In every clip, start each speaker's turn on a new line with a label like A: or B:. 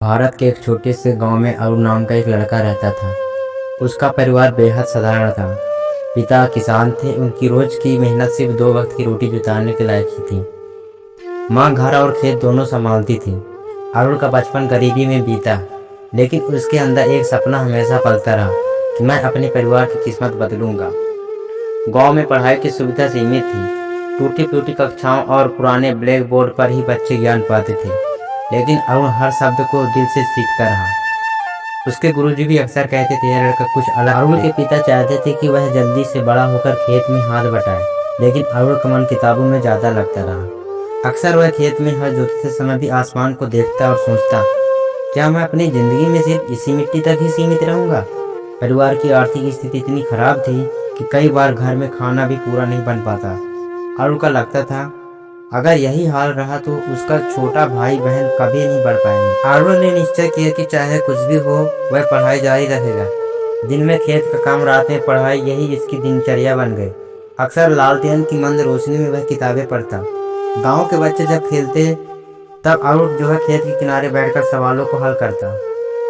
A: भारत के एक छोटे से गांव में अरुण नाम का एक लड़का रहता था। उसका परिवार बेहद साधारण था। पिता किसान थे। उनकी रोज की मेहनत सिर्फ 2 वक्त की रोटी जुटाने के लायक ही थी। माँ घर और खेत दोनों संभालती थी। अरुण का बचपन गरीबी में बीता, लेकिन उसके अंदर एक सपना हमेशा पलता रहा कि मैं अपने परिवार की किस्मत बदलूंगा। गांव में पढ़ाई की सुविधा सीमित थी। टूटी फूटी कक्षाओं और पुराने ब्लैक बोर्ड पर ही बच्चे ज्ञान पाते थे, लेकिन अरुण हर शब्द को दिल से सीखता रहा। उसके गुरुजी भी अक्सर कहते थे यह लड़का कुछ अलग। अरुण के पिता चाहते थे कि वह जल्दी से बड़ा होकर खेत में हाथ बटाए, लेकिन अरुण का मन किताबों में ज्यादा लगता रहा। अक्सर वह खेत में हल जोतते समय भी आसमान को देखता और सोचता, क्या मैं अपनी जिंदगी में सिर्फ इसी मिट्टी तक ही सीमित रहूंगा। परिवार की आर्थिक स्थिति इतनी खराब थी कि कई बार घर में खाना भी पूरा नहीं बन पाता। अरुण का लगता था अगर यही हाल रहा तो उसका छोटा भाई बहन कभी नहीं बढ़ पाएंगे। अरुण ने निश्चय किया कि चाहे कुछ भी हो वह पढ़ाई जारी रखेगा। दिन में खेत का काम, रात में पढ़ाई, यही इसकी दिनचर्या बन गई। अक्सर लालटेन की मंद रोशनी में वह किताबें पढ़ता। गांव के बच्चे जब खेलते तब अरुण खेत के किनारे बैठकर सवालों को हल करता।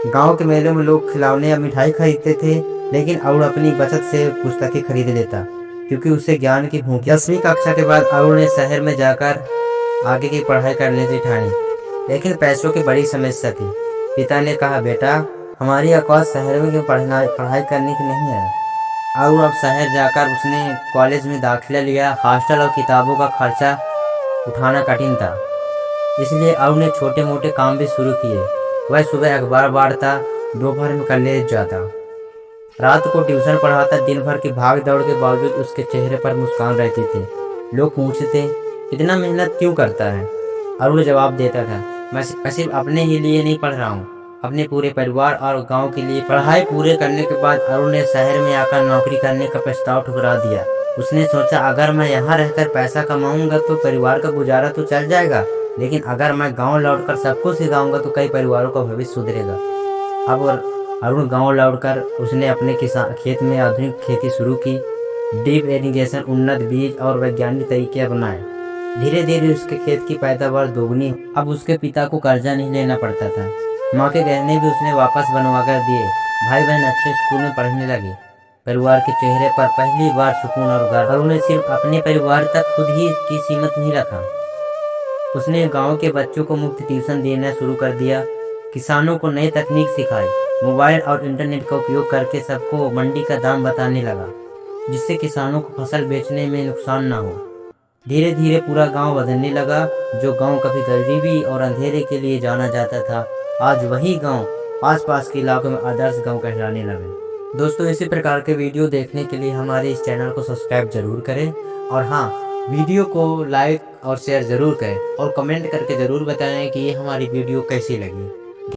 A: गांव के मेलों में लोग खिलौने या मिठाई खरीदते थे, लेकिन अरुण अपनी बचत से पुस्तकें खरीद लेता, क्योंकि उसे ज्ञान की भूख। 10वीं कक्षा के बाद अरुण ने शहर में जाकर आगे की पढ़ाई करने की ठानी, लेकिन पैसों की बड़ी समस्या थी। पिता ने कहा, बेटा हमारी औकात शहर में पढ़ाई करने की नहीं है। अरुण अब शहर जाकर उसने कॉलेज में दाखिला लिया। हॉस्टल और किताबों का खर्चा उठाना कठिन था, इसलिए अरुण ने छोटे मोटे काम भी शुरू किए। वह सुबह अखबार बांटता, दोपहर में कॉलेज जाता, रात को ट्यूशन पढ़ाता। दिन भर की भाग दौड़ के बावजूद उसके चेहरे पर मुस्कान रहती थी। लोग पूछते, इतना मेहनत क्यों करता है। अरुण जवाब देता था, मैं सिर्फ अपने ही लिए नहीं पढ़ रहा हूँ, अपने पूरे परिवार और गांव के लिए। पढ़ाई पूरे करने के बाद अरुण ने शहर में आकर नौकरी करने का प्रस्ताव ठुकरा दिया। उसने सोचा, अगर मैं यहाँ रहकर पैसा कमाऊंगा तो परिवार का गुजारा तो चल जाएगा, लेकिन अगर मैं गांव लौटकर सबको सिखाऊंगा तो कई परिवारों का भविष्य सुधरेगा। अब अरुण गांव लौटकर उसने अपने खेत में आधुनिक खेती शुरू की। ड्रिप इरिगेशन, उन्नत बीज और वैज्ञानिक तरीके अपनाए। धीरे धीरे उसके खेत की पैदावार दोगुनी। अब उसके पिता को कर्जा नहीं लेना पड़ता था। माँ के गहने भी उसने वापस बनवा कर दिए। भाई बहन अच्छे स्कूल में पढ़ने लगे। परिवार के चेहरे पर पहली बार सुकून और गर्व। अरुण ने सिर्फ अपने परिवार तक खुद ही की सीमित नहीं रखा, उसने गांव के बच्चों को मुफ्त ट्यूशन देना शुरू कर दिया। किसानों को नई तकनीक सिखाई। मोबाइल और इंटरनेट का उपयोग करके सबको मंडी का दाम बताने लगा, जिससे किसानों को फसल बेचने में नुकसान ना हो। धीरे धीरे पूरा गांव बदलने लगा। जो गांव कभी गरीबी और अंधेरे के लिए जाना जाता था, आज वही गांव आसपास के इलाकों में आदर्श गांव कहलाने लगे। दोस्तों, इसी प्रकार के वीडियो देखने के लिए हमारे इस चैनल को सब्सक्राइब जरूर करें, और हाँ, वीडियो को लाइक और शेयर ज़रूर करें, और कमेंट करके ज़रूर बताएं कि ये हमारी वीडियो कैसी लगी।